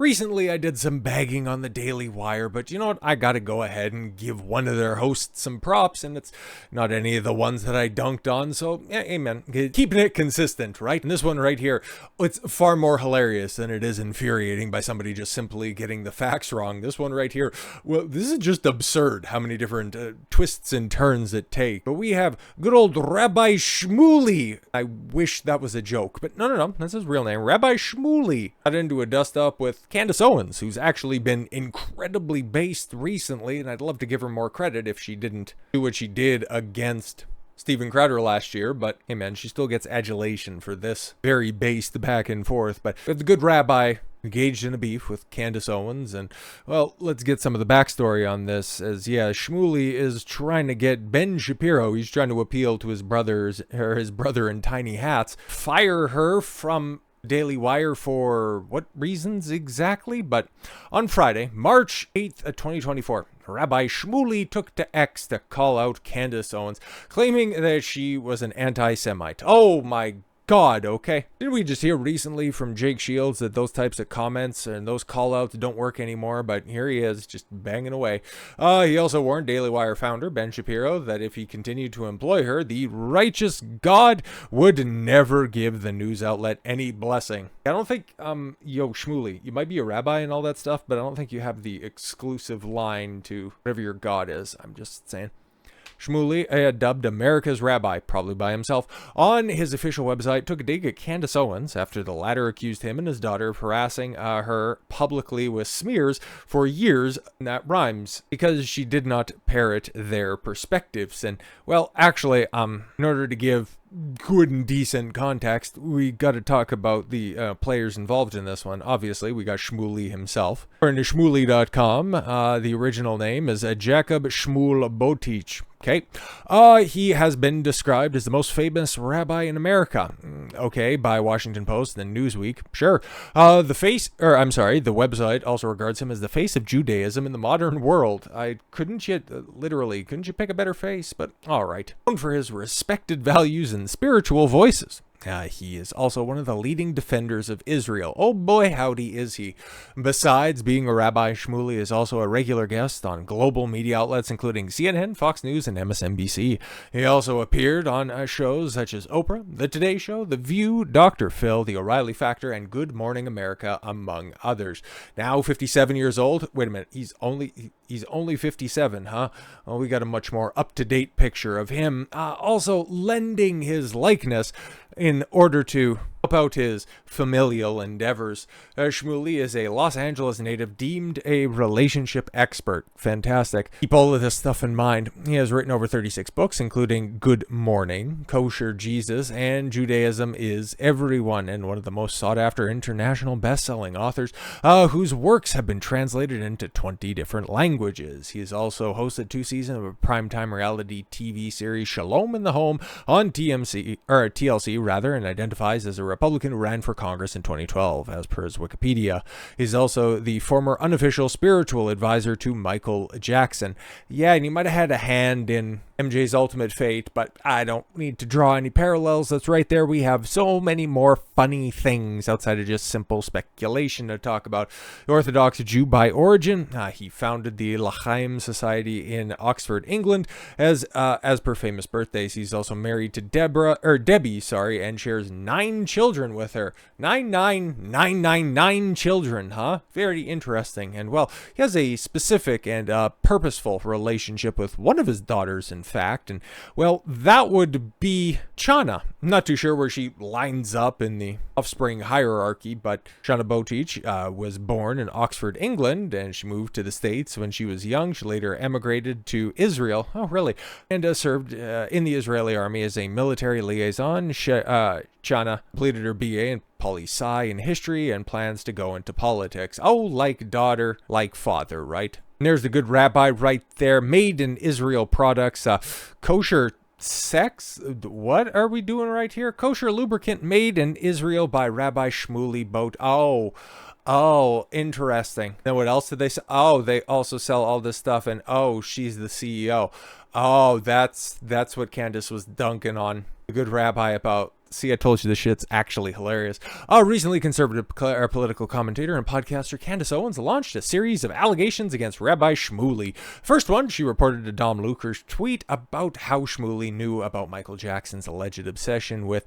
Recently, I did some bagging on the Daily Wire, but you know what? I gotta go ahead and give one of their hosts some props, and it's not any of the ones that I dunked on, so yeah, amen. Keeping it consistent, right? And this one right here, it's far more hilarious than it is infuriating by somebody just simply getting the facts wrong. This one right here, well, this is just absurd how many different twists and turns it take. But we have good old Rabbi Shmuley. I wish that was a joke, but no, that's his real name. Rabbi Shmuley got into a dust-up with Candace Owens, who's actually been incredibly based recently, and I'd love to give her more credit if she didn't do what she did against Steven Crowder last year, but hey man, she still gets adulation for this very based back and forth. But the good rabbi engaged in a beef with Candace Owens, and well, let's get some of the backstory on this. As yeah, Shmuley is trying to get Ben Shapiro, he's trying to appeal to his brother in tiny hats, fire her from Daily Wire for what reasons exactly? But on Friday, March 8th, 2024, Rabbi Shmuley took to X to call out Candace Owens, claiming that she was an anti-Semite. Oh my God, okay. Didn't we just hear recently from Jake Shields that those types of comments and those call-outs don't work anymore? But here he is, just banging away. He also warned Daily Wire founder Ben Shapiro that if he continued to employ her, the righteous God would never give the news outlet any blessing. I don't think, Shmuley, you might be a rabbi and all that stuff, but I don't think you have the exclusive line to whatever your God is. I'm just saying. Shmuley, dubbed America's Rabbi, probably by himself, on his official website, took a dig at Candace Owens after the latter accused him and his daughter of harassing her publicly with smears for years, and that rhymes, because she did not parrot their perspectives. And, well, actually, in order to give good and decent context, we got to talk about the players involved in this one. Obviously, we got Shmuley himself. According to Shmuley.com, the original name is Jacob Shmuley Boteach. Okay. He has been described as the most famous rabbi in America. Okay, by Washington Post and Newsweek. Sure. The website also regards him as the face of Judaism in the modern world. Couldn't you pick a better face? But all right. Known for his respected values and spiritual voices. He is also one of the leading defenders of Israel. Oh boy, howdy is he. Besides being a rabbi, Shmuley is also a regular guest on global media outlets including CNN, Fox News, and MSNBC. He also appeared on shows such as Oprah, The Today Show, The View, Dr. Phil, The O'Reilly Factor, and Good Morning America, among others. Now 57 years old. Wait a minute, he's only 57, huh? Well, we got a much more up-to-date picture of him, also lending his likeness in order to help out his familial endeavors. Shmuley is a Los Angeles native, deemed a relationship expert. Fantastic. Keep all of this stuff in mind. He has written over 36 books, including Good Morning, Kosher Jesus, and Judaism is Everyone, and one of the most sought-after international best-selling authors, whose works have been translated into 20 different languages. He has also hosted 2 seasons of a primetime reality TV series, Shalom in the Home, on TLC, and identifies as a Republican who ran for Congress in 2012, as per his Wikipedia. He's also the former unofficial spiritual advisor to Michael Jackson. Yeah, and he might have had a hand in MJ's ultimate fate, but I don't need to draw any parallels. That's right there. We have so many more funny things outside of just simple speculation to talk about. The Orthodox Jew by origin, he founded the L'Chaim Society in Oxford, England. As per famous birthdays, he's also married to Debbie, and shares 9 children with her. 9 children, huh? Very interesting. And well, he has a specific and purposeful relationship with one of his daughters, in fact, and well, that would be Chana. I'm not too sure where she lines up in the offspring hierarchy, but Chana Boteach was born in Oxford, England, and she moved to the States when she was young. She later emigrated to Israel. Oh, really? And served in the Israeli army as a military liaison. Chana completed her BA in poli-sci in history and plans to go into politics. Oh, like daughter, like father, right? And there's the good rabbi right there. Made in Israel products. Kosher sex? What are we doing right here? Kosher lubricant made in Israel by Rabbi Shmuley Boteach. Oh, interesting. Then what else did they sell? Oh, they also sell all this stuff, and oh, she's the CEO. Oh, that's what Candace was dunking on the good rabbi about See, I told you this shit's actually hilarious. Recently, conservative political commentator and podcaster Candace Owens launched a series of allegations against Rabbi Shmuley. First one, she reported a Dom Luker's tweet about how Shmuley knew about Michael Jackson's alleged obsession with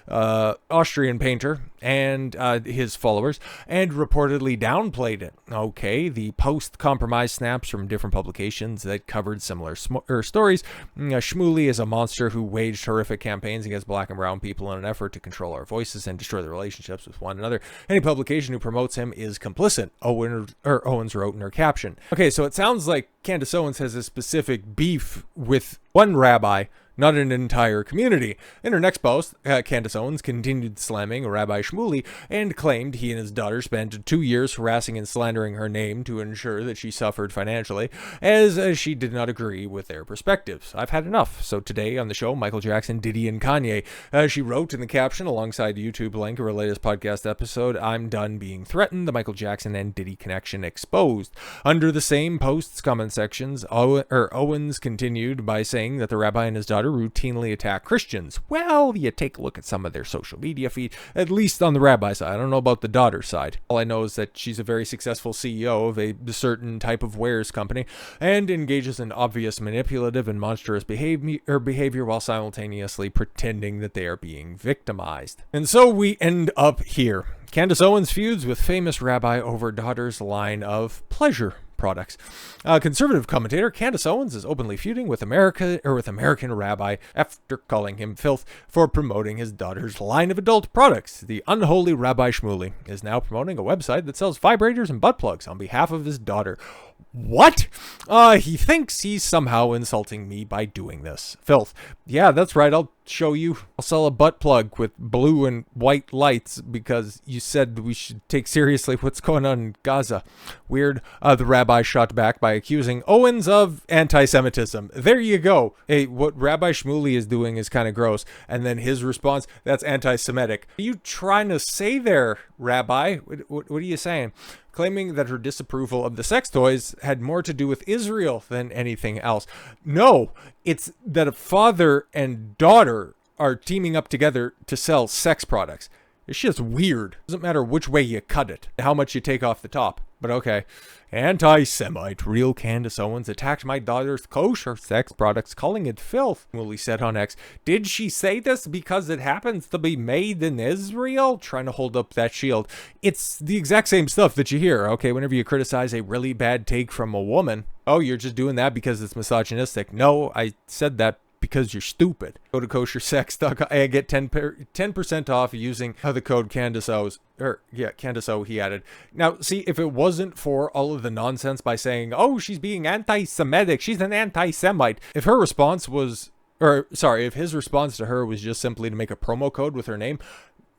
Austrian painter and his followers, and reportedly downplayed it. Okay, the post compromised snaps from different publications that covered similar stories. Shmuley is a monster who waged horrific campaigns against black and brown people in an effort to control our voices and destroy their relationships with one another. Any publication who promotes him is complicit, Owens wrote in her caption. Okay, so it sounds like Candace Owens has a specific beef with one rabbi, not an entire community. In her next post, Candace Owens continued slamming Rabbi Shmuley and claimed he and his daughter spent 2 years harassing and slandering her name to ensure that she suffered financially, as she did not agree with their perspectives. I've had enough. So today on the show, Michael Jackson, Diddy, and Kanye. She wrote in the caption alongside the YouTube link of her latest podcast episode, "I'm done being threatened. The Michael Jackson and Diddy connection exposed." Under the same post's comment sections, Owens continued by saying that the rabbi and his daughter routinely attack Christians. Well, you take a look at some of their social media feed, at least on the rabbi side. I don't know about the daughter side. All I know is that she's a very successful CEO of a certain type of wares company and engages in obvious manipulative and monstrous behavior while simultaneously pretending that they are being victimized. And so we end up here. Candace Owens feuds with famous rabbi over daughter's line of pleasure products. Conservative commentator Candace Owens is openly feuding with American rabbi after calling him filth for promoting his daughter's line of adult products. The unholy Rabbi Shmuley is now promoting a website that sells vibrators and butt plugs on behalf of his daughter. What? He thinks he's somehow insulting me by doing this. Filth. Yeah, that's right. I'll show you. I'll sell a butt plug with blue and white lights because you said we should take seriously what's going on in Gaza. Weird. The rabbi shot back by accusing Owens of anti-Semitism. There you go. Hey, what Rabbi Shmuley is doing is kind of gross. And then his response, that's anti-Semitic. What are you trying to say there, Rabbi? What are you saying? Claiming that her disapproval of the sex toys had more to do with Israel than anything else. No, it's that a father and daughter are teaming up together to sell sex products. It's just weird. Doesn't matter which way you cut it, how much you take off the top. But okay. Anti-Semite, real Candace Owens attacked my daughter's kosher sex products, calling it filth, Woolley said on X. Did she say this because it happens to be made in Israel? Trying to hold up that shield. It's the exact same stuff that you hear, okay, whenever you criticize a really bad take from a woman. Oh, you're just doing that because it's misogynistic. No, I said that because you're stupid. Go to koshersex.com and get 10% off using the code Candace O, he added. Now, see, if it wasn't for all of the nonsense by saying, oh, she's being anti-Semitic, she's an anti-Semite, if his response to her was just simply to make a promo code with her name,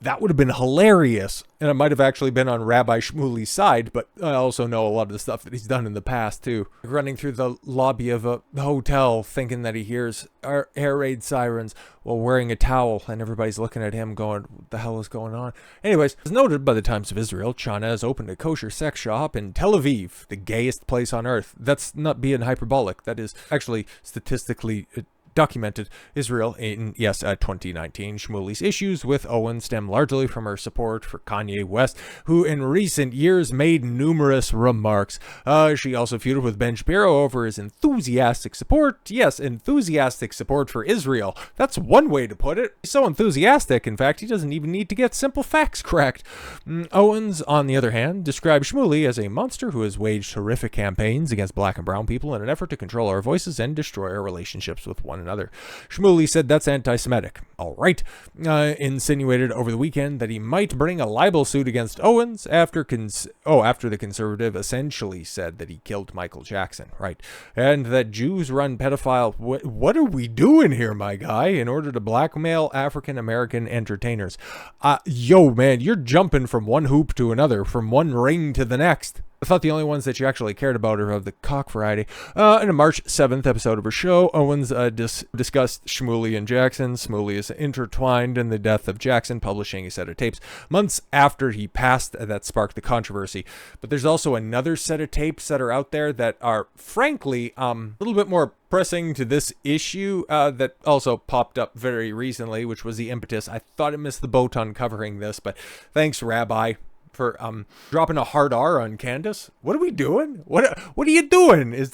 that would have been hilarious, and it might have actually been on Rabbi Shmuley's side, but I also know a lot of the stuff that he's done in the past, too. Running through the lobby of a hotel, thinking that he hears air raid sirens while wearing a towel, and everybody's looking at him going, what the hell is going on? Anyways, as noted by the Times of Israel, Chana has opened a kosher sex shop in Tel Aviv, the gayest place on earth. That's not being hyperbolic. That is actually statistically documented. Israel in 2019. Shmuley's issues with Owens stem largely from her support for Kanye West, who in recent years made numerous remarks. She also feuded with Ben Shapiro over his enthusiastic support for Israel. That's one way to put it. He's so enthusiastic, in fact, he doesn't even need to get simple facts correct. Owens, on the other hand, described Shmuley as a monster who has waged horrific campaigns against black and brown people in an effort to control our voices and destroy our relationships with one another. Shmuley said that's anti-Semitic. All right. Insinuated over the weekend that he might bring a libel suit against Owens after the conservative essentially said that he killed Michael Jackson. Right. And that Jews run pedophile. What are we doing here, my guy, in order to blackmail African-American entertainers? Yo, man, you're jumping from one hoop to another, from one ring to the next. I thought the only ones that you actually cared about are of the cock variety. In a March 7th episode of her show, Owens discussed Shmuley and Jackson. Shmuley is intertwined in the death of Jackson, publishing a set of tapes months after he passed that sparked the controversy. But there's also another set of tapes that are out there that are, frankly, a little bit more pressing to this issue that also popped up very recently, which was the impetus. I thought I missed the boat on covering this, but thanks, Rabbi, for dropping a hard R on Candace. What are we doing? What are you doing?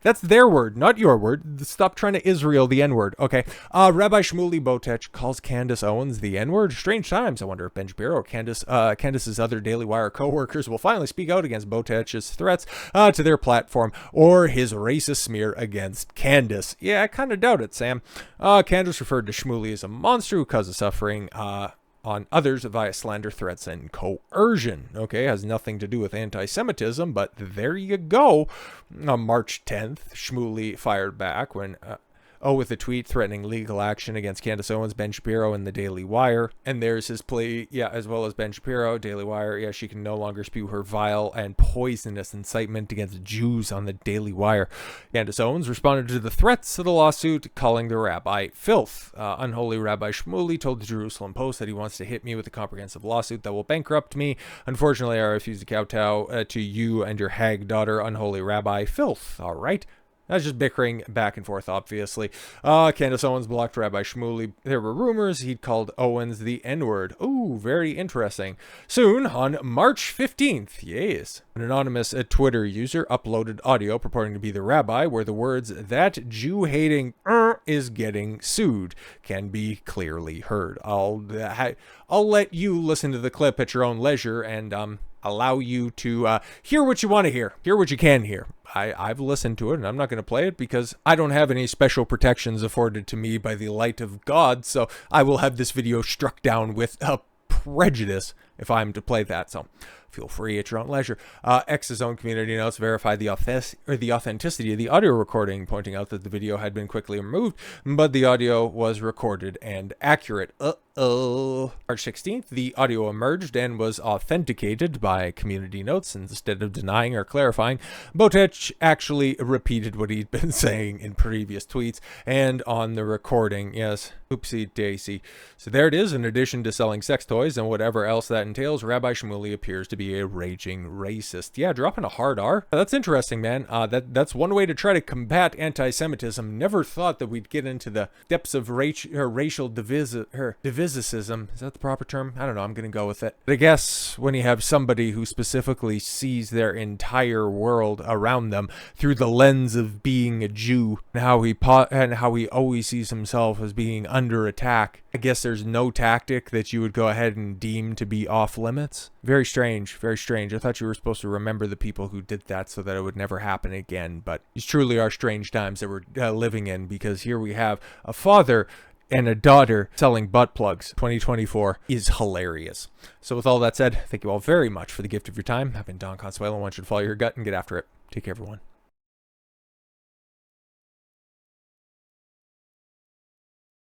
That's their word, not your word. Stop trying to Israel the N-word. Okay. Rabbi Shmuley Boteach calls Candace Owens the N-word. Strange times. I wonder if Ben Shapiro or Candace's other Daily Wire co-workers will finally speak out against Boteach's threats to their platform or his racist smear against Candace. Yeah, I kind of doubt it, Sam. Candace referred to Shmuley as a monster who causes suffering on others via slander, threats, and coercion. Okay, has nothing to do with anti-Semitism, but there you go. On March 10th, Shmuley fired back when with a tweet threatening legal action against Candace Owens, Ben Shapiro, and the Daily Wire. And there's his plea, as well as Ben Shapiro, Daily Wire. She can no longer spew her vile and poisonous incitement against Jews on the Daily Wire. Candace Owens responded to the threats to the lawsuit, calling the rabbi filth. Unholy Rabbi Shmuley told the Jerusalem Post that he wants to hit me with a comprehensive lawsuit that will bankrupt me. Unfortunately, I refuse to kowtow to you and your hag daughter, unholy Rabbi filth. All right. That's just bickering back and forth, obviously. Candace Owens blocked Rabbi Shmuley. There were rumors he'd called Owens the N-word. Ooh, very interesting. Soon, on March 15th, yes, an anonymous Twitter user uploaded audio purporting to be the rabbi where the words, "that Jew-hating is getting sued," can be clearly heard. I'll let you listen to the clip at your own leisure and allow you to hear what you want to hear what you can hear. I've listened to it, and I'm not going to play it because I don't have any special protections afforded to me by the light of God, so I will have this video struck down with prejudice if I'm to play that, so feel free at your own leisure. X's own community notes verified the authenticity of the audio recording, pointing out that the video had been quickly removed, but the audio was recorded and accurate. March 16th, the audio emerged and was authenticated by community notes. Instead of denying or clarifying, Boteach actually repeated what he'd been saying in previous tweets and on the recording. Yes, oopsie daisy. So there it is. In addition to selling sex toys and whatever else that entails, Rabbi Shmuley appears to be a raging racist. Yeah, dropping a hard R. That's interesting, man. That's one way to try to combat anti-Semitism. Never thought that we'd get into the depths of racial divisivism. Is that the proper term? I don't know. I'm going to go with it. But I guess when you have somebody who specifically sees their entire world around them through the lens of being a Jew and how he always sees himself as being under attack, I guess there's no tactic that you would go ahead and deem to be off limits. Very strange. Very strange. I thought you were supposed to remember the people who did that so that it would never happen again. But these truly are strange times that we're living in, because here we have a father and a daughter selling butt plugs. 2024 is hilarious. So with all that said, thank you all very much for the gift of your time. I've been Don Consuelo. I want you to follow your gut and get after it. Take care, everyone.